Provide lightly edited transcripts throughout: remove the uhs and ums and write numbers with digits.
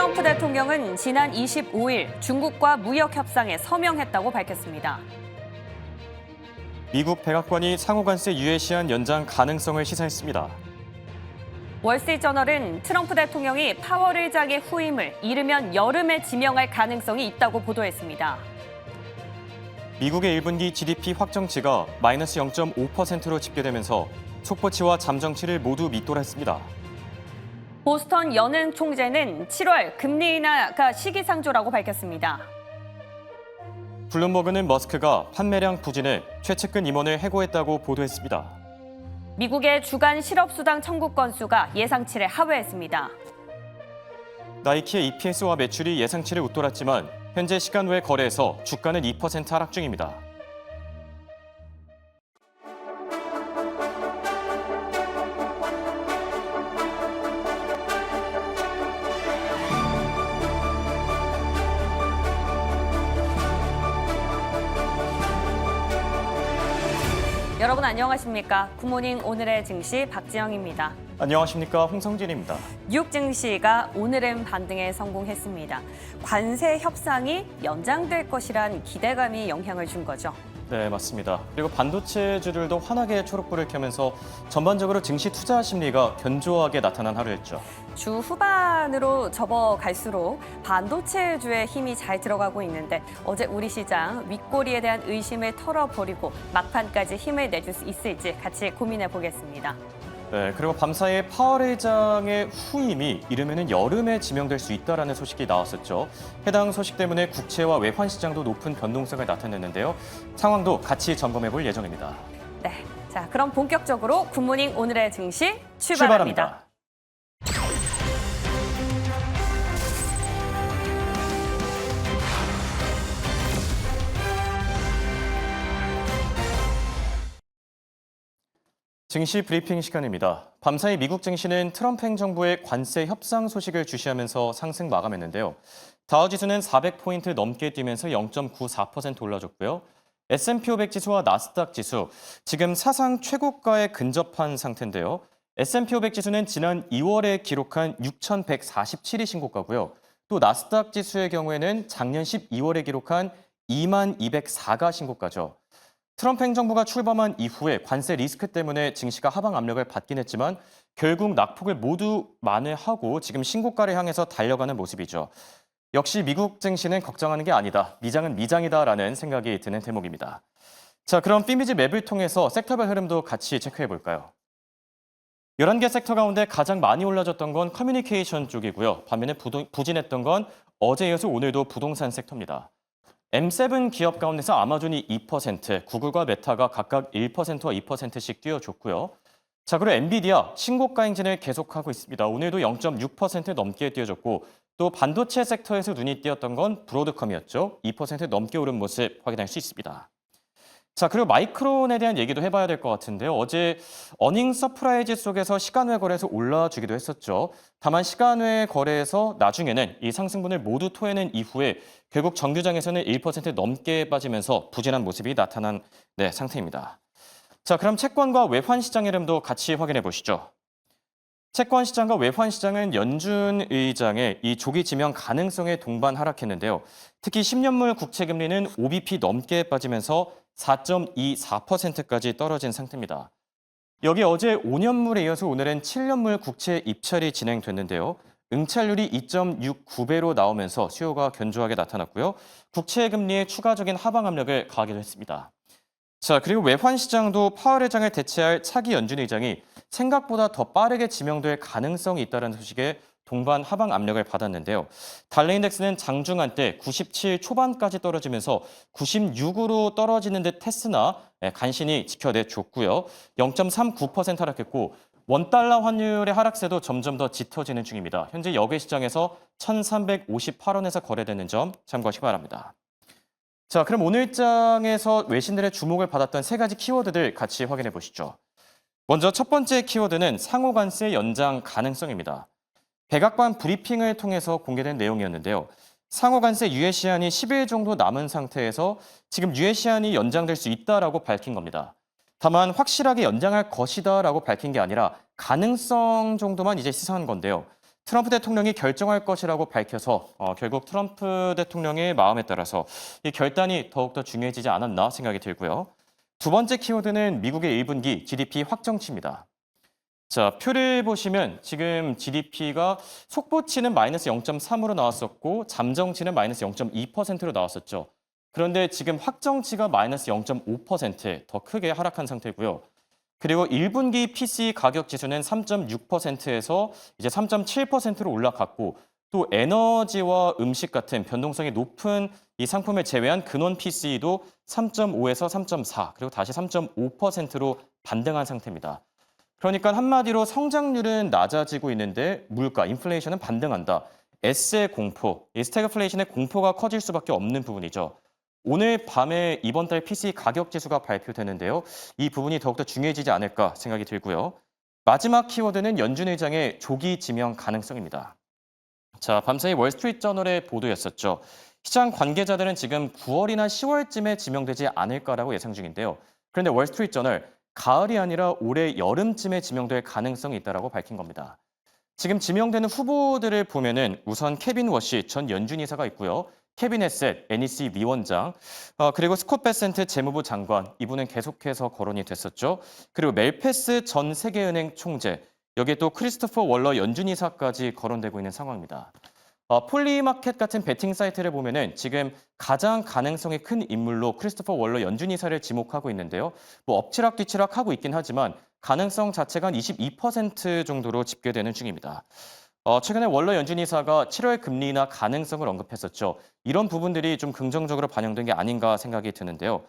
트럼프 대통령은 지난 25일 중국과 무역 협상에 서명했다고 밝혔습니다. 미국 백악관이 상호관세 유예 시한 연장 가능성을 시사했습니다. 월스트리트저널은 트럼프 대통령이 파월 의장의 후임을 이르면 여름에 지명할 가능성이 있다고 보도했습니다. 미국의 1분기 GDP 확정치가 마이너스 0.5%로 집계되면서 속보치와 잠정치를 모두 밑돌았습니다. 보스턴 연은 총재는 7월 금리 인하가 시기상조라고 밝혔습니다. 블룸버그는 머스크가 판매량 부진에 최측근 임원을 해고했다고 보도했습니다. 미국의 주간 실업수당 청구 건수가 예상치를 하회했습니다. 나이키의 EPS와 매출이 예상치를 웃돌았지만 현재 시간 외 거래에서 주가는 2% 하락 중입니다. 여러분 안녕하십니까? 굿모닝 오늘의 증시 박지영입니다. 안녕하십니까, 홍성진입니다. 뉴욕 증시가 오늘은 반등에 성공했습니다. 관세 협상이 연장될 것이란 기대감이 영향을 준 거죠. 네, 맞습니다. 그리고 반도체주들도 환하게 초록불을 켜면서 전반적으로 증시 투자 심리가 견조하게 나타난 하루였죠. 주 후반으로 접어갈수록 반도체주의 힘이 잘 들어가고 있는데 어제 우리 시장 윗꼬리에 대한 의심을 털어버리고 막판까지 힘을 내줄 수 있을지 같이 고민해 보겠습니다. 네, 그리고 밤사이에 파월 의장의 후임이 이르면은 여름에 지명될 수 있다라는 소식이 나왔었죠. 해당 소식 때문에 국채와 외환 시장도 높은 변동성을 나타냈는데요. 상황도 같이 점검해 볼 예정입니다. 네, 자 그럼 본격적으로 굿모닝 오늘의 증시 출발합니다. 증시 브리핑 시간입니다. 밤사이 미국 증시는 트럼프 행정부의 관세 협상 소식을 주시하면서 상승 마감했는데요. 다우지수는 400포인트 넘게 뛰면서 0.94% 올라줬고요. S&P 500 지수와 나스닥 지수, 지금 사상 최고가에 근접한 상태인데요. S&P 500 지수는 지난 2월에 기록한 6,147이 신고가고요. 또 나스닥 지수의 경우에는 작년 12월에 기록한 22,204가 신고가죠. 트럼프 행정부가 출범한 이후에 관세 리스크 때문에 증시가 하방 압력을 받긴 했지만 결국 낙폭을 모두 만회하고 지금 신고가를 향해서 달려가는 모습이죠. 역시 미국 증시는 걱정하는 게 아니다. 미장은 미장이다라는 생각이 드는 대목입니다. 자, 그럼 피미지 맵을 통해서 섹터별 흐름도 같이 체크해 볼까요? 11개 섹터 가운데 가장 많이 올라졌던 건 커뮤니케이션 쪽이고요. 반면에 부진했던 건 어제 이어서 오늘도 부동산 섹터입니다. M7 기업 가운데서 아마존이 2%, 구글과 메타가 각각 1%와 2%씩 뛰어줬고요. 자, 그리고 엔비디아 신고가 행진을 계속하고 있습니다. 오늘도 0.6% 넘게 뛰어줬고 또 반도체 섹터에서 눈이 띄었던 건 브로드컴이었죠. 2% 넘게 오른 모습 확인할 수 있습니다. 자, 그리고 마이크론에 대한 얘기도 해봐야 될 것 같은데요. 어제 어닝 서프라이즈 속에서 시간 외 거래에서 올라주기도 했었죠. 다만 시간 외 거래에서 나중에는 이 상승분을 모두 토해낸 이후에 결국 정규장에서는 1% 넘게 빠지면서 부진한 모습이 나타난 상태입니다. 자, 그럼 채권과 외환 시장 흐름도 같이 확인해 보시죠. 채권 시장과 외환 시장은 연준 의장의 이 조기 지명 가능성에 동반 하락했는데요. 특히 10년물 국채 금리는 5bp 넘게 빠지면서 4.24%까지 떨어진 상태입니다. 여기 어제 5년물에 이어서 오늘은 7년물 국채 입찰이 진행됐는데요. 응찰률이 2.69배로 나오면서 수요가 견조하게 나타났고요. 국채 금리의 추가적인 하방 압력을 가하기도 했습니다. 자, 그리고 외환 시장도 파월 의장을 대체할 차기 연준 의장이 생각보다 더 빠르게 지명될 가능성이 있다는 소식에 동반 하방 압력을 받았는데요. 달러 인덱스는 장중한 때 97 초반까지 떨어지면서 96으로 떨어지는 듯 했으나 간신히 지켜내줬고요. 0.39% 하락했고 원달러 환율의 하락세도 점점 더 짙어지는 중입니다. 현재 역외 시장에서 1,358원에서 거래되는 점 참고하시기 바랍니다. 자, 그럼 오늘 장에서 외신들의 주목을 받았던 세 가지 키워드들 같이 확인해 보시죠. 먼저 첫 번째 키워드는 상호관세 연장 가능성입니다. 백악관 브리핑을 통해서 공개된 내용이었는데요. 상호관세 유예 시한이 10일 정도 남은 상태에서 지금 유예 시한이 연장될 수 있다라고 밝힌 겁니다. 다만 확실하게 연장할 것이다라고 밝힌 게 아니라 가능성 정도만 이제 시사한 건데요. 트럼프 대통령이 결정할 것이라고 밝혀서 결국 트럼프 대통령의 마음에 따라서 이 결단이 더욱더 중요해지지 않았나 생각이 들고요. 두 번째 키워드는 미국의 1분기 GDP 확정치입니다. 자, 표를 보시면 지금 GDP가 속보치는 마이너스 0.3으로 나왔었고 잠정치는 마이너스 0.2%로 나왔었죠. 그런데 지금 확정치가 마이너스 0.5%더 크게 하락한 상태고요. 그리고 1분기 PC 가격 지수는 3.6%에서 이제 3.7%로 올라갔고 또 에너지와 음식 같은 변동성이 높은 이 상품을 제외한 근원 PC도 3.5에서 3.4 그리고 다시 3.5%로 반등한 상태입니다. 그러니까 한마디로 성장률은 낮아지고 있는데 물가, 인플레이션은 반등한다. S의 공포, 이 스태그플레이션의 공포가 커질 수밖에 없는 부분이죠. 오늘 밤에 이번 달 PC 가격 지수가 발표되는데요. 이 부분이 더욱더 중요해지지 않을까 생각이 들고요. 마지막 키워드는 연준 의장의 조기 지명 가능성입니다. 자, 밤사이 월스트리트저널의 보도였었죠. 시장 관계자들은 지금 9월이나 10월쯤에 지명되지 않을까라고 예상 중인데요. 그런데 월스트리트저널 가을이 아니라 올해 여름쯤에 지명될 가능성이 있다라고 밝힌 겁니다. 지금 지명되는 후보들을 보면은 우선 케빈 워시 전 연준 이사가 있고요. 케빈 헤셋 NEC 위원장, 그리고 스콧 베센트 재무부 장관, 이분은 계속해서 거론이 됐었죠. 그리고 멜페스 전 세계은행 총재, 여기에 또 크리스토퍼 월러 연준 이사까지 거론되고 있는 상황입니다. 폴리마켓 같은 베팅 사이트를 보면은 지금 가장 가능성이 큰 인물로 크리스토퍼 월러 연준 이사를 지목하고 있는데요. 뭐 엎치락뒤치락 하고 있긴 하지만 가능성 자체가 한 22% 정도로 집계되는 중입니다. 최근에 월러 연준 이사가 7월 금리 인하 가능성을 언급했었죠. 이런 부분들이 좀 긍정적으로 반영된 게 아닌가 생각이 드는데요.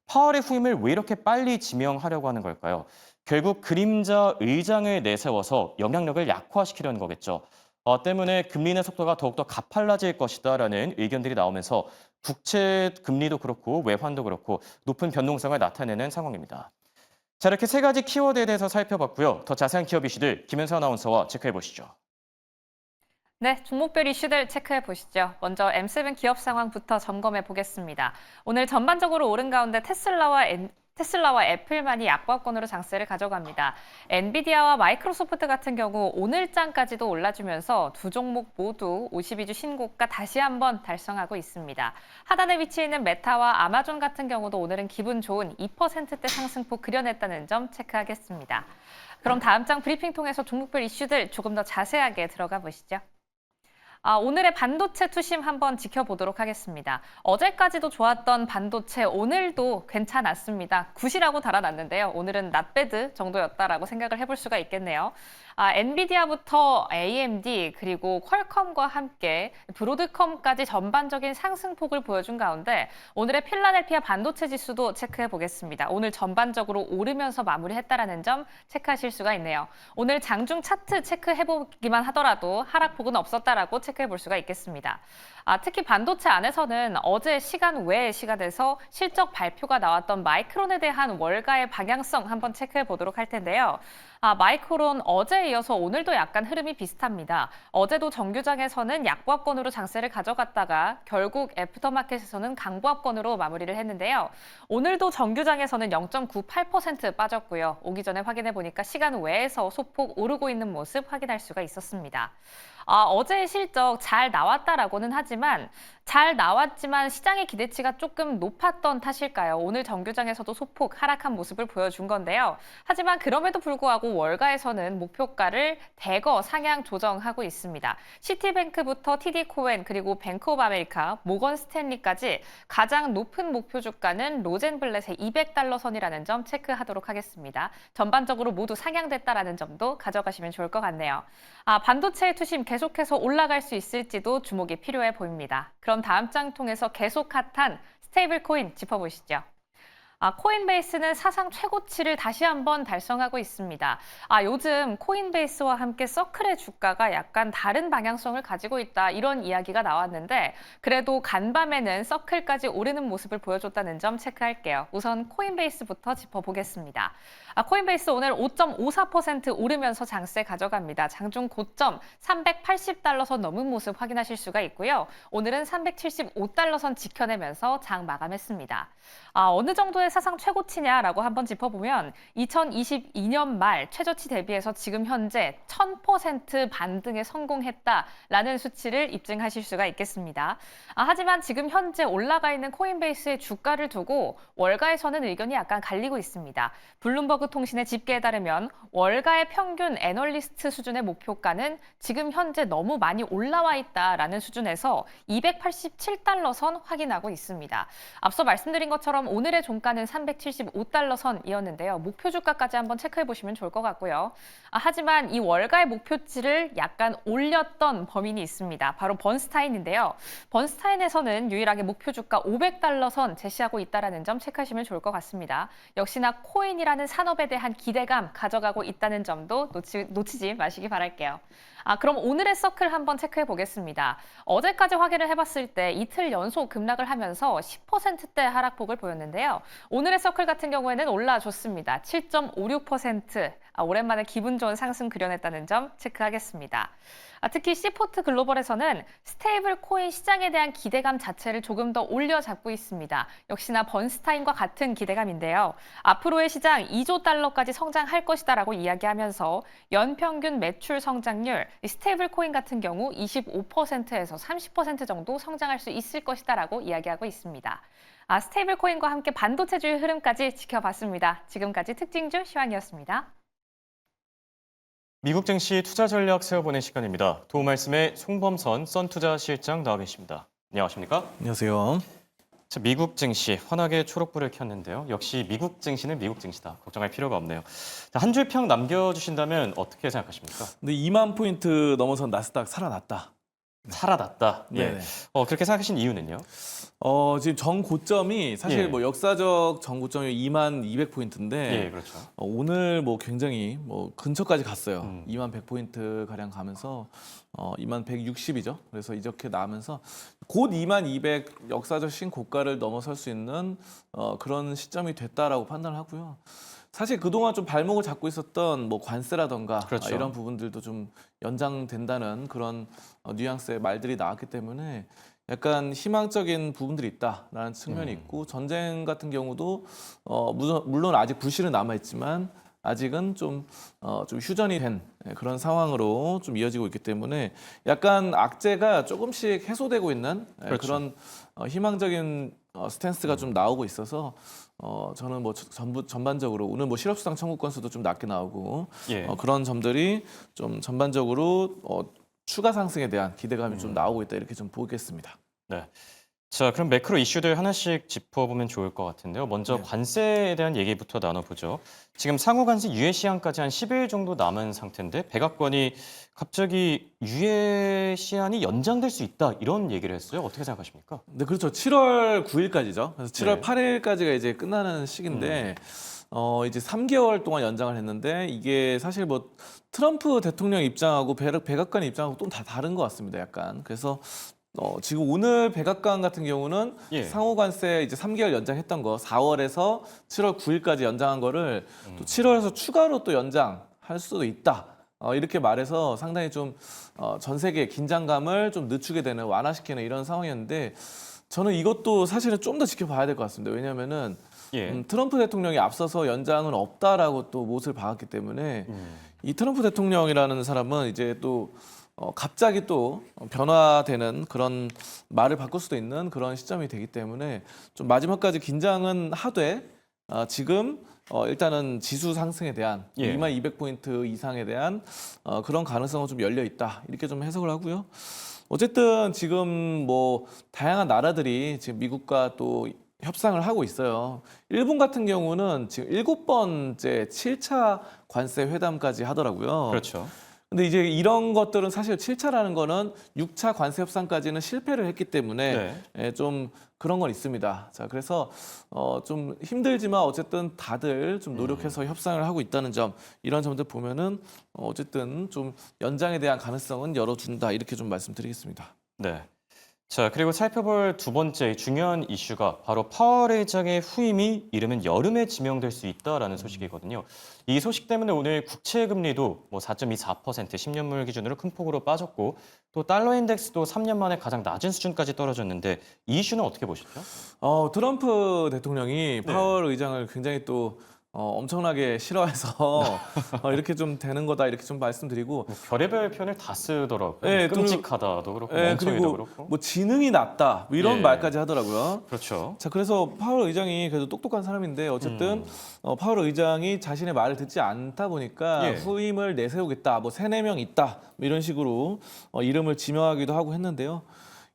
파월의 후임을 왜 이렇게 빨리 지명하려고 하는 걸까요? 결국 그림자 의장을 내세워서 영향력을 약화시키려는 거겠죠. 때문에 금리 인하 속도가 더욱더 가팔라질 것이다라는 의견들이 나오면서 국채 금리도 그렇고 외환도 그렇고 높은 변동성을 나타내는 상황입니다. 자, 이렇게 세 가지 키워드에 대해서 살펴봤고요. 더 자세한 기업 이슈들 김현수 아나운서와 체크해 보시죠. 네, 종목별 이슈들 체크해 보시죠. 먼저 M7 기업 상황부터 점검해 보겠습니다. 오늘 전반적으로 오른 가운데 테슬라와 애플만이 약보합권으로 장세를 가져갑니다. 엔비디아와 마이크로소프트 같은 경우 오늘장까지도 올라주면서 두 종목 모두 52주 신고가 다시 한번 달성하고 있습니다. 하단에 위치해 있는 메타와 아마존 같은 경우도 오늘은 기분 좋은 2%대 상승폭 그려냈다는 점 체크하겠습니다. 그럼 다음 장 브리핑 통해서 종목별 이슈들 조금 더 자세하게 들어가 보시죠. 오늘의 반도체 투심 한번 지켜보도록 하겠습니다. 어제까지도 좋았던 반도체 오늘도 괜찮았습니다. 굿이라고 달아놨는데요. 오늘은 not bad 정도였다라고 생각을 해볼 수가 있겠네요. 엔비디아부터 AMD 그리고 퀄컴과 함께 브로드컴까지 전반적인 상승폭을 보여준 가운데 오늘의 필라델피아 반도체 지수도 체크해 보겠습니다. 오늘 전반적으로 오르면서 마무리했다라는 점 체크하실 수가 있네요. 오늘 장중 차트 체크해 보기만 하더라도 하락폭은 없었다라고 체크해 볼 수가 있겠습니다. 특히 반도체 안에서는 어제 시간 외의 시간에서 실적 발표가 나왔던 마이크론에 대한 월가의 방향성 한번 체크해 보도록 할 텐데요. 마이크론 어제에 이어서 오늘도 약간 흐름이 비슷합니다. 어제도 정규장에서는 약보합권으로 장세를 가져갔다가 결국 애프터마켓에서는 강보합권으로 마무리를 했는데요. 오늘도 정규장에서는 0.98% 빠졌고요. 오기 전에 확인해 보니까 시간 외에서 소폭 오르고 있는 모습 확인할 수가 있었습니다. 어제의 실적 잘 나왔다라고는 하지만 잘 나왔지만 시장의 기대치가 조금 높았던 탓일까요? 오늘 정규장에서도 소폭 하락한 모습을 보여준 건데요. 하지만 그럼에도 불구하고 월가에서는 목표가를 대거 상향 조정하고 있습니다. 시티뱅크부터 TD코엔 그리고 뱅크 오브 아메리카, 모건 스탠리까지 가장 높은 목표 주가는 로젠블렛의 $200 선이라는 점 체크하도록 하겠습니다. 전반적으로 모두 상향됐다라는 점도 가져가시면 좋을 것 같네요. 반도체의 투심 계속해서 올라갈 수 있을지도 주목이 필요해 보입니다. 그럼 다음 장 통해서 계속 핫한 스테이블 코인 짚어보시죠. 코인베이스는 사상 최고치를 다시 한번 달성하고 있습니다. 요즘 코인베이스와 함께 서클의 주가가 약간 다른 방향성을 가지고 있다 이런 이야기가 나왔는데 그래도 간밤에는 서클까지 오르는 모습을 보여줬다는 점 체크할게요. 우선 코인베이스부터 짚어보겠습니다. 코인베이스 오늘 5.54% 오르면서 장세 가져갑니다. 장중 고점 $380 선 넘은 모습 확인하실 수가 있고요. 오늘은 $375 선 지켜내면서 장 마감했습니다. 어느 정도의 언제 사상 최고치냐라고 한번 짚어보면 2022년 말 최저치 대비해서 지금 현재 1000% 반등에 성공했다라는 수치를 입증하실 수가 있겠습니다. 하지만 지금 현재 올라가 있는 코인베이스의 주가를 두고 월가에서는 의견이 약간 갈리고 있습니다. 블룸버그 통신의 집계에 따르면 월가의 평균 애널리스트 수준의 목표가는 지금 현재 너무 많이 올라와 있다라는 수준에서 287달러 선 확인하고 있습니다. 앞서 말씀드린 것처럼 오늘의 종가는 375달러 선이었는데요. 목표 주가까지 한번 체크해 보시면 좋을 것 같고요. 하지만 이 월가의 목표치를 약간 올렸던 범인이 있습니다. 바로 번스타인인데요. 번스타인에서는 유일하게 목표 주가 500달러 선 제시하고 있다는 점 체크하시면 좋을 것 같습니다. 역시나 코인이라는 산업에 대한 기대감 가져가고 있다는 점도 놓치지 마시기 바랄게요. 그럼 오늘의 서클 한번 체크해 보겠습니다. 어제까지 확인을 해봤을 때 이틀 연속 급락을 하면서 10%대 하락폭을 보였는데요. 오늘의 서클 같은 경우에는 올라줬습니다. 7.56%. 오랜만에 기분 좋은 상승 그려냈다는 점 체크하겠습니다. 특히 시포트 글로벌에서는 스테이블 코인 시장에 대한 기대감 자체를 조금 더 올려잡고 있습니다. 역시나 번스타인과 같은 기대감인데요. 앞으로의 시장 2조 달러까지 성장할 것이다라고 이야기하면서 연평균 매출 성장률, 스테이블 코인 같은 경우 25%에서 30% 정도 성장할 수 있을 것이다라고 이야기하고 있습니다. 스테이블 코인과 함께 반도체주의 흐름까지 지켜봤습니다. 지금까지 특징주 시황이었습니다. 미국 증시 투자 전략 세워보는 시간입니다. 도움 말씀에 송범선 썬투자실장 나와 계십니다. 안녕하십니까? 안녕하세요. 자, 미국 증시 환하게 초록불을 켰는데요. 역시 미국 증시는 미국 증시다. 걱정할 필요가 없네요. 한 줄 평 남겨주신다면 어떻게 생각하십니까? 근데 2만 포인트 넘어선 나스닥 살아났다. 살아났다. 예. 네네. 그렇게 생각하신 이유는요? 지금 정 고점이 사실 예. 뭐 역사적 정 고점이 2만 200포인트인데 예, 그렇죠. 오늘 뭐 굉장히 뭐 근처까지 갔어요. 2만 100포인트 가량 가면서 2만 160이죠. 그래서 이렇게 나면서 곧 2만 200 역사적 신고가를 넘어설 수 있는 그런 시점이 됐다라고 판단하고요. 사실 그동안 좀 발목을 잡고 있었던 뭐 관세라던가 그렇죠. 이런 부분들도 좀 연장된다는 그런 뉘앙스의 말들이 나왔기 때문에 약간 희망적인 부분들이 있다라는 측면이 있고 전쟁 같은 경우도 물론 아직 불씨는 남아있지만 아직은 좀 휴전이 된 그런 상황으로 좀 이어지고 있기 때문에 약간 악재가 조금씩 해소되고 있는 그렇죠. 그런 희망적인 스탠스가 좀 나오고 있어서 저는 뭐 전반적으로 오늘 뭐 실업수당 청구 건수도 좀 낮게 나오고 예. 그런 점들이 좀 전반적으로 추가 상승에 대한 기대감이 좀 나오고 있다 이렇게 좀 보겠습니다. 네. 자, 그럼 매크로 이슈들 하나씩 짚어보면 좋을 것 같은데요. 먼저 네. 관세에 대한 얘기부터 나눠보죠. 지금 상호 관세 유예 시한까지 한 10일 정도 남은 상태인데 백악관이 갑자기 유예 시한이 연장될 수 있다 이런 얘기를 했어요. 어떻게 생각하십니까? 네, 그렇죠. 7월 9일까지죠. 그래서 7월 네. 8일까지가 이제 끝나는 시기인데 이제 3개월 동안 연장을 했는데 이게 사실 뭐 트럼프 대통령 입장하고 백악관 입장하고 또 다 다른 것 같습니다. 약간. 그래서 지금 오늘 백악관 같은 경우는 예. 상호 관세 이제 3개월 연장했던 거 4월에서 7월 9일까지 연장한 거를 또 7월에서 추가로 또 연장할 수도 있다. 이렇게 말해서 상당히 좀 전 세계 긴장감을 좀 늦추게 되는 완화시키는 이런 상황이었는데 저는 이것도 사실은 좀 더 지켜봐야 될 것 같습니다. 왜냐하면은 예. 트럼프 대통령이 앞서서 연장은 없다라고 또 못을 박았기 때문에 이 트럼프 대통령이라는 사람은 이제 또 갑자기 또 변화되는 그런 말을 바꿀 수도 있는 그런 시점이 되기 때문에 좀 마지막까지 긴장은 하되 지금 일단은 지수 상승에 대한 예. 2만 200포인트 이상에 대한 그런 가능성은 좀 열려 있다 이렇게 좀 해석을 하고요. 어쨌든 지금 뭐 다양한 나라들이 지금 미국과 또 협상을 하고 있어요. 일본 같은 경우는 지금 7번째 7차 관세 회담까지 하더라고요. 그렇죠. 근데 이제 이런 것들은 사실 7차라는 거는 6차 관세 협상까지는 실패를 했기 때문에 좀 그런 건 있습니다. 자, 그래서 좀 힘들지만 어쨌든 다들 좀 노력해서 협상을 하고 있다는 점, 이런 점들 보면은 어쨌든 좀 연장에 대한 가능성은 열어둔다 이렇게 좀 말씀드리겠습니다. 네. 자, 그리고 살펴볼 두 번째 중요한 이슈가 바로 파월 의장의 후임이 이르면 여름에 지명될 수 있다라는 소식이거든요. 이 소식 때문에 오늘 국채 금리도 뭐 4.24%, 10년물 기준으로 큰 폭으로 빠졌고 또 달러 인덱스도 3년 만에 가장 낮은 수준까지 떨어졌는데 이 이슈는 어떻게 보시죠? 트럼프 대통령이 파월 의장을 굉장히 또 엄청나게 싫어해서 이렇게 좀 되는 거다 이렇게 좀 말씀드리고 뭐 별의별 표현을 다 쓰더라고요. 네, 끔찍하다도 그렇고 예, 멍청이도 그리고 그렇고. 뭐 지능이 낮다 뭐 이런 예. 말까지 하더라고요. 그렇죠. 자, 그래서 파월 의장이 그래도 똑똑한 사람인데 어쨌든 파월 의장이 자신의 말을 듣지 않다 보니까 예. 후임을 내세우겠다, 뭐 3-4명 있다 뭐 이런 식으로 이름을 지명하기도 하고 했는데요.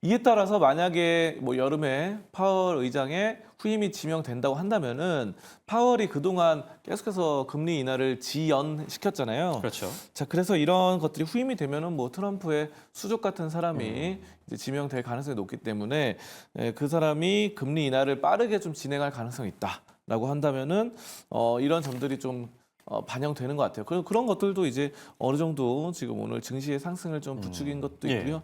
이에 따라서 만약에 뭐 여름에 파월 의장의 후임이 지명된다고 한다면은 파월이 그동안 계속해서 금리 인하를 지연시켰잖아요. 그렇죠. 자, 그래서 이런 것들이 후임이 되면은 뭐 트럼프의 수족 같은 사람이 이제 지명될 가능성이 높기 때문에 그 사람이 금리 인하를 빠르게 좀 진행할 가능성이 있다라고 한다면은 이런 점들이 좀 반영되는 것 같아요. 그런 것들도 이제 어느 정도 지금 오늘 증시의 상승을 좀 부추긴 것도 예. 있고요.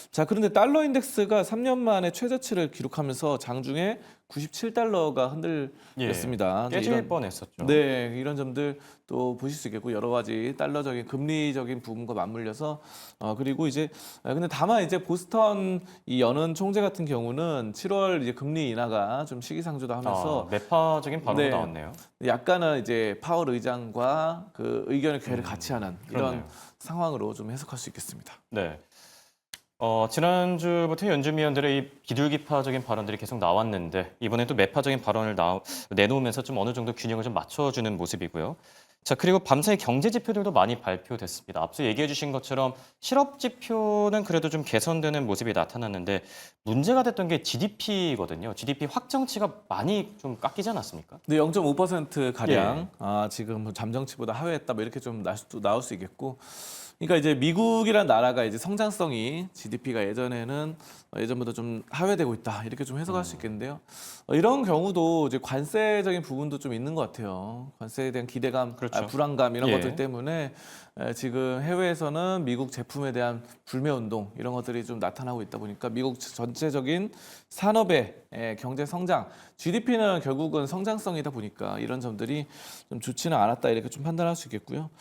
자, 그런데 달러 인덱스가 3년 만에 최저치를 기록하면서 장중에 97달러가 흔들렸습니다. 이제 깨질 이런- 뻔했었죠. 네, 이런 점들 또 보실 수 있겠고 여러 가지 달러적인 금리적인 부분과 맞물려서 그리고 이제 근데 다만 이제 보스턴 이 연은 총재 같은 경우는 7월 이제 금리 인하가 좀 시기상조도 하면서 매파적인 발언도 네. 나왔네요. 약간은 이제 파월 의장과 그 의견의 괴를 같이 하는 이런 그렇네요. 상황으로 좀 해석할 수 있겠습니다. 네. 지난주부터 연준 위원들의 이 비둘기파적인 발언들이 계속 나왔는데 이번에 또 매파적인 발언을 내놓으면서 좀 어느 정도 균형을 좀 맞춰주는 모습이고요. 자, 그리고 밤사이 경제 지표들도 많이 발표됐습니다. 앞서 얘기해 주신 것처럼 실업 지표는 그래도 좀 개선되는 모습이 나타났는데 문제가 됐던 게 GDP거든요. GDP 확정치가 많이 좀 깎이지 않았습니까? 네, 0.5% 가량 예. 지금 뭐 잠정치보다 하회했다 뭐 이렇게 좀 나올 수 있겠고. 그러니까 이제 미국이란 나라가 이제 성장성이 GDP가 예전보다 좀 하회되고 있다 이렇게 좀 해석할 수 있겠는데요. 이런 경우도 이제 관세적인 부분도 좀 있는 것 같아요. 관세에 대한 기대감, 그렇죠. 불안감 이런 예. 것들 때문에 지금 해외에서는 미국 제품에 대한 불매 운동 이런 것들이 좀 나타나고 있다 보니까 미국 전체적인 산업의 경제 성장, GDP는 결국은 성장성이다 보니까 이런 점들이 좀 좋지는 않았다 이렇게 좀 판단할 수 있겠고요.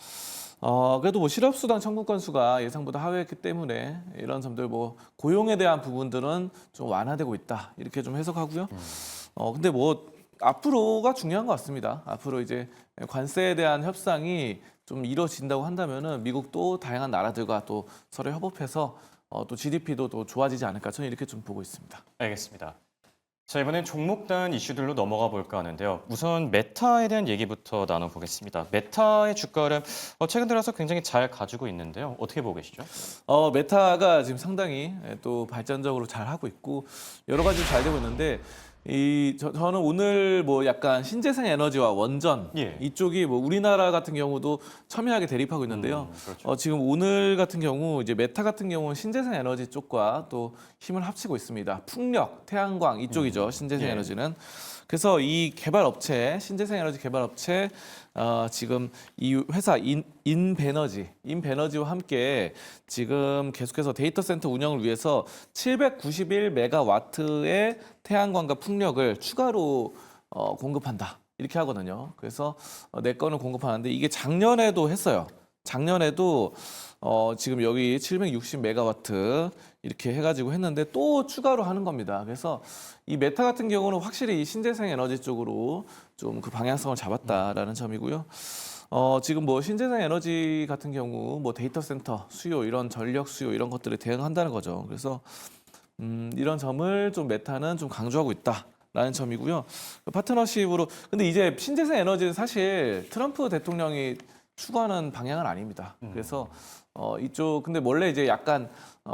그래도 뭐 실업수당 청구 건수가 예상보다 하회했기 때문에 이런 점들 뭐 고용에 대한 부분들은 좀 완화되고 있다 이렇게 좀 해석하고요. 근데 뭐 앞으로가 중요한 것 같습니다. 앞으로 이제 관세에 대한 협상이 좀 이루어진다고 한다면은 미국도 다양한 나라들과 또 서로 협업해서 또 GDP도 또 좋아지지 않을까 저는 이렇게 좀 보고 있습니다. 알겠습니다. 자, 이번엔 종목단 이슈들로 넘어가 볼까 하는데요. 우선 메타에 대한 얘기부터 나눠보겠습니다. 메타의 주가 흐름 최근 들어서 굉장히 잘 가지고 있는데요. 어떻게 보고 계시죠? 메타가 지금 상당히 또 발전적으로 잘 하고 있고 여러 가지 잘 되고 있는데 저는 오늘 뭐 약간 신재생 에너지와 원전 예. 이쪽이 뭐 우리나라 같은 경우도 첨예하게 대립하고 있는데요. 그렇죠. 지금 오늘 같은 경우 이제 메타 같은 경우는 신재생 에너지 쪽과 또 힘을 합치고 있습니다. 풍력, 태양광 이쪽이죠. 신재생 예. 에너지는. 그래서 이 개발업체, 신재생 에너지 개발업체 지금 이 회사 인베너지와 함께 지금 계속해서 데이터 센터 운영을 위해서 791메가와트의 태양광과 풍력을 추가로 공급한다. 이렇게 하거든요. 그래서 내 거는 공급하는데 이게 작년에도 했어요. 작년에도 지금 여기 760메가와트 이렇게 해가지고 했는데 또 추가로 하는 겁니다. 그래서 이 메타 같은 경우는 확실히 이 신재생 에너지 쪽으로 좀 그 방향성을 잡았다라는 점이고요. 지금 뭐 신재생 에너지 같은 경우 뭐 데이터 센터 수요 이런 전력 수요 이런 것들에 대응한다는 거죠. 그래서 이런 점을 좀 메타는 좀 강조하고 있다라는 점이고요. 파트너십으로 근데 이제 신재생 에너지는 사실 트럼프 대통령이 추구하는 방향은 아닙니다. 그래서 이쪽 근데 원래 이제 약간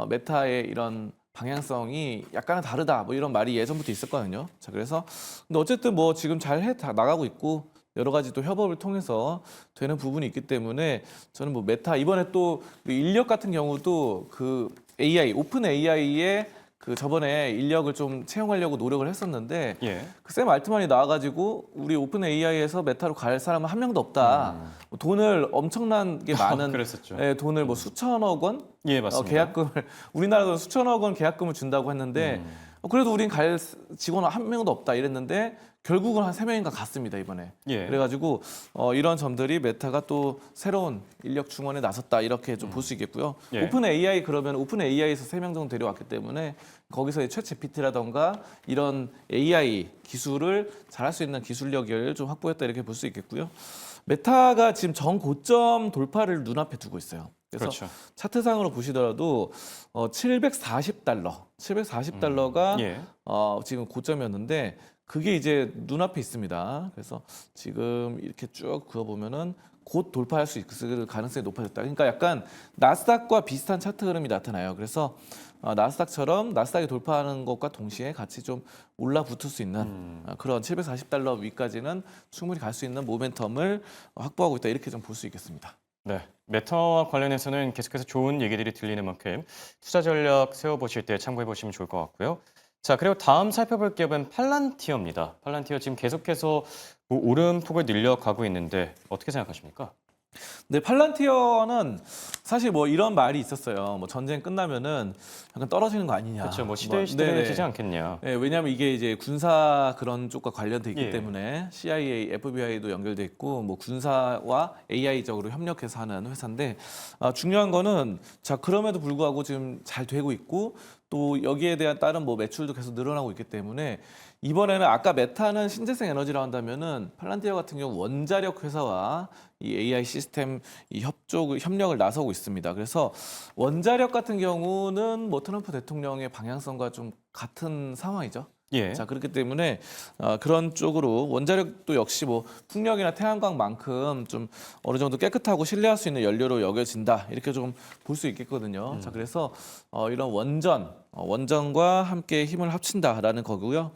메타의 이런 방향성이 약간은 다르다 뭐 이런 말이 예전부터 있었거든요. 자, 그래서 근데 어쨌든 뭐 지금 잘 나가고 있고 여러 가지 또 협업을 통해서 되는 부분이 있기 때문에 저는 뭐 메타 이번에 또 인력 같은 경우도 그 AI 오픈 AI의 그 저번에 인력을 좀 채용하려고 노력을 했었는데 예. 그 샘 알트만이 나와가지고 우리 오픈 AI에서 메타로 갈 사람은 한 명도 없다. 뭐 돈을 엄청나게 많은 그랬었죠. 예, 돈을 뭐 수천억 원 예, 맞습니다. 계약금을 우리나라도 수천억 원 계약금을 준다고 했는데 그래도 우린 갈 직원 한 명도 없다 이랬는데 결국은 한 3명인가 갔습니다 이번에. 예. 그래가지고 이런 점들이 메타가 또 새로운 인력 충원에 나섰다 이렇게 좀 볼 수 있겠고요. 예. 오픈 AI 그러면 오픈 AI에서 3명 정도 데려왔기 때문에 거기서 챗 GPT라던가 이런 AI 기술을 잘할 수 있는 기술력을 좀 확보했다 이렇게 볼 수 있겠고요. 메타가 지금 정고점 돌파를 눈앞에 두고 있어요. 그래서 그렇죠. 차트상으로 보시더라도 740달러, 740달러가 예. 지금 고점이었는데 그게 이제 눈앞에 있습니다. 그래서 지금 이렇게 쭉 그어보면은 곧 돌파할 수 있을 가능성이 높아졌다. 그러니까 약간 나스닥과 비슷한 차트 흐름이 나타나요. 그래서 나스닥처럼 나스닥이 돌파하는 것과 동시에 같이 좀 올라붙을 수 있는 그런 740달러 위까지는 충분히 갈 수 있는 모멘텀을 확보하고 있다. 이렇게 좀 볼 수 있겠습니다. 네, 메타와 관련해서는 계속해서 좋은 얘기들이 들리는 만큼 투자 전략 세워보실 때 참고해 보시면 좋을 것 같고요. 자, 그리고 다음 살펴볼 기업은 팔란티어입니다. 팔란티어 지금 계속해서 뭐 오름폭을 늘려가고 있는데 어떻게 생각하십니까? 근데 팔란티어는 사실 뭐 이런 말이 있었어요. 뭐 전쟁 끝나면은 약간 떨어지는 거 아니냐. 그렇죠, 뭐 네네. 시들시들해지지 않겠냐. 네, 왜냐하면 이게 이제 군사 그런 쪽과 관련돼 있기 예. 때문에 CIA, FBI도 연결돼 있고 뭐 군사와 AI적으로 협력해서 하는 회사인데 중요한 거는 자 그럼에도 불구하고 지금 잘 되고 있고 또 여기에 대한 다른 뭐 매출도 계속 늘어나고 있기 때문에 이번에는 아까 메타는 신재생 에너지라고 한다면은 팔란티어 같은 경우 원자력 회사와 이 AI 시스템 이 협력을 나서고 있습니다. 그래서 원자력 같은 경우는 뭐 트럼프 대통령의 방향성과 좀 같은 상황이죠. 예. 자 그렇기 때문에 그런 쪽으로 원자력도 역시 뭐 풍력이나 태양광만큼 좀 어느 정도 깨끗하고 신뢰할 수 있는 연료로 여겨진다 이렇게 좀 볼 수 있겠거든요. 자 그래서 이런 원전과 함께 힘을 합친다라는 거고요.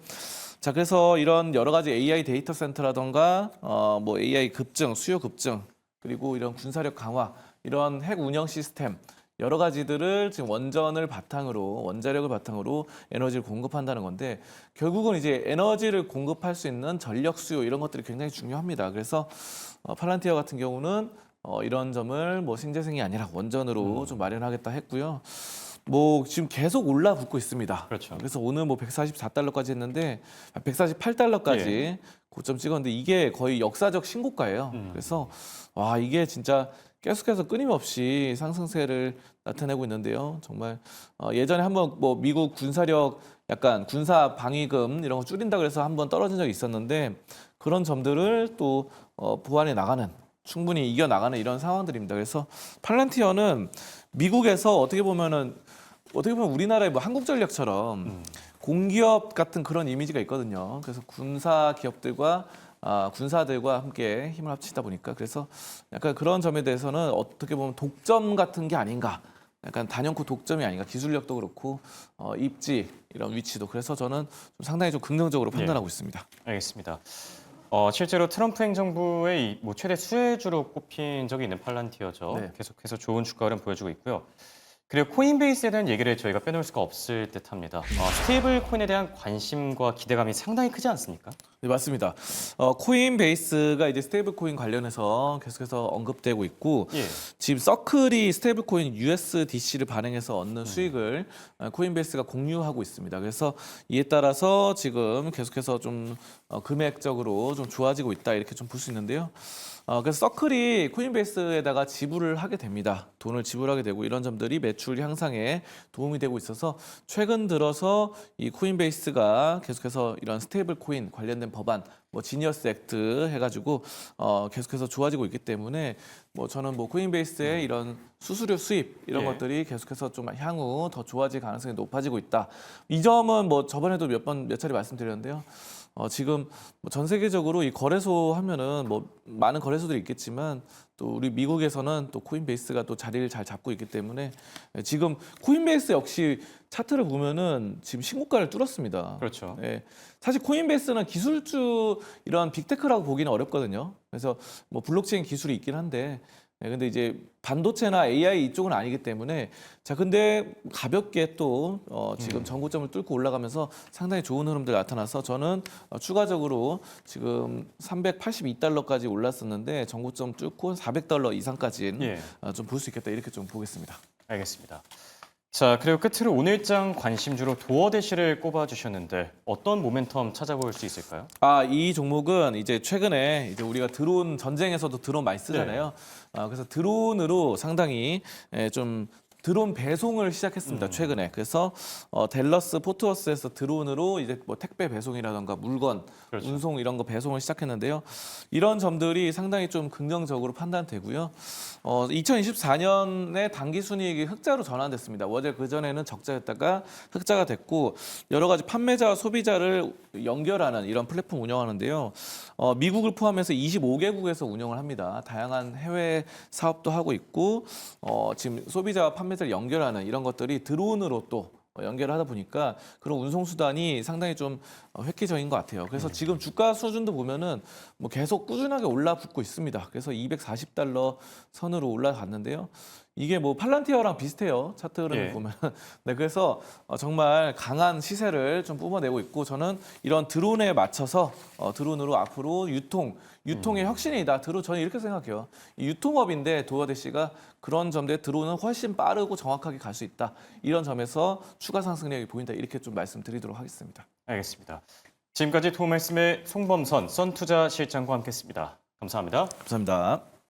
자 그래서 이런 여러 가지 AI 데이터 센터라던가 뭐 AI 급증, 수요 급증 그리고 이런 군사력 강화, 이런 핵 운영 시스템 여러 가지들을 지금 원전을 바탕으로 원자력을 바탕으로 에너지를 공급한다는 건데 결국은 이제 에너지를 공급할 수 있는 전력 수요 이런 것들이 굉장히 중요합니다. 그래서 팔란티어 같은 경우는 이런 점을 뭐 신재생이 아니라 원전으로 좀 마련하겠다 했고요. 뭐 지금 계속 올라붙고 있습니다. 그렇죠. 그래서 오늘 뭐 144달러까지 했는데 148달러까지 예. 고점 찍었는데 이게 거의 역사적 신고가예요. 그래서 와 이게 진짜 계속해서 끊임없이 상승세를 나타내고 있는데요. 정말 예전에 한번 뭐 미국 군사력 약간 군사 방위금 이런 거 줄인다 그래서 한번 떨어진 적이 있었는데 그런 점들을 또 보완해 나가는 충분히 이겨 나가는 이런 상황들입니다. 그래서 팔란티어는 미국에서 어떻게 보면 우리나라의 뭐 한국전력처럼 공기업 같은 그런 이미지가 있거든요. 그래서 군사 기업들과 군사들과 함께 힘을 합치다 보니까 그래서 약간 그런 점에 대해서는 어떻게 보면 독점 같은 게 아닌가. 약간 단연코 독점이 아닌가. 기술력도 그렇고 입지 이런 위치도 그래서 저는 좀 상당히 좀 긍정적으로 판단하고 있습니다. 알겠습니다. 실제로 트럼프 행정부의 뭐 최대 수혜주로 꼽힌 적이 있는 팔란티어죠. 네. 계속해서 좋은 주가 흐름 보여주고 있고요. 그리고 코인베이스에 대한 얘기를 저희가 빼놓을 수가 없을 듯합니다. 스테이블 코인에 대한 관심과 기대감이 상당히 크지 않습니까? 네, 맞습니다. 코인베이스가 이제 스테이블 코인 관련해서 계속해서 언급되고 있고 예. 지금 서클이 스테이블 코인 USDC를 발행해서 얻는 수익을 코인베이스가 공유하고 있습니다. 그래서 이에 따라서 지금 계속해서 좀 금액적으로 좀 좋아지고 있다 이렇게 좀 볼 수 있는데요. 그래서 서클이 코인베이스에다가 지불을 하게 됩니다. 돈을 지불하게 되고 이런 점들이 매출 향상에 도움이 되고 있어서 최근 들어서 이 코인베이스가 계속해서 이런 스테이블 코인 관련된 법안, 뭐 지니어스 액트 해가지고 계속해서 좋아지고 있기 때문에 뭐 저는 뭐 코인베이스의 이런 수수료 수입 이런 예. 것들이 계속해서 좀 향후 더 좋아질 가능성이 높아지고 있다. 이 점은 뭐 저번에도 몇 차례 말씀드렸는데요. 지금 뭐 전 세계적으로 이 거래소 하면은 뭐 많은 거래소들이 있겠지만 또 우리 미국에서는 또 코인베이스가 또 자리를 잘 잡고 있기 때문에 지금 코인베이스 역시 차트를 보면은 지금 신고가를 뚫었습니다. 그렇죠. 예. 사실 코인베이스는 기술주 이런 빅테크라고 보기는 어렵거든요. 그래서 뭐 블록체인 기술이 있긴 한데 네, 근데 이제 반도체나 AI 이쪽은 아니기 때문에 자 근데 가볍게 또 지금 전고점을 뚫고 올라가면서 상당히 좋은 흐름들 나타나서 저는 추가적으로 지금 382달러까지 올랐었는데 전고점 뚫고 400달러 이상까지는 예. 좀 볼 수 있겠다 이렇게 좀 보겠습니다. 알겠습니다. 자, 그리고 끝으로 오늘장 관심주로 도어대시를 꼽아주셨는데 어떤 모멘텀 찾아볼 수 있을까요? 이 종목은 이제 최근에 이제 우리가 드론 전쟁에서도 드론 많이 쓰잖아요. 그래서 드론으로 상당히 좀 드론 배송을 시작했습니다. 최근에. 그래서 댈러스 포트워스에서 드론으로 이제 뭐 택배 배송이라던가 물건 그렇죠. 운송 이런 거 배송을 시작했는데요. 이런 점들이 상당히 좀 긍정적으로 판단되고요. 2024년에 당기 순이익이 흑자로 전환됐습니다. 어제 그 전에는 적자였다가 흑자가 됐고 여러 가지 판매자와 소비자를 연결하는 이런 플랫폼 운영하는데요. 미국을 포함해서 25개국에서 운영을 합니다. 다양한 해외 사업도 하고 있고 지금 소비자와 판매자를 연결하는 이런 것들이 드론으로 또 연결을 하다 보니까 그런 운송 수단이 상당히 좀 획기적인 것 같아요. 그래서 지금 주가 수준도 보면은 뭐 계속 꾸준하게 올라붙고 있습니다. 그래서 240달러 선으로 올라갔는데요. 이게 뭐 팔란티어랑 비슷해요. 차트 흐름을 예. 보면. 네, 그래서 정말 강한 시세를 좀 뿜어내고 있고 저는 이런 드론에 맞춰서 드론으로 앞으로 유통의 혁신이다. 저는 이렇게 생각해요. 이 유통업인데 도어대시가 그런 점들에 드론은 훨씬 빠르고 정확하게 갈 수 있다. 이런 점에서 추가 상승력이 보인다. 이렇게 좀 말씀드리도록 하겠습니다. 알겠습니다. 지금까지 도움 말씀의 송범선 썬투자 실장과 함께했습니다. 감사합니다. 감사합니다.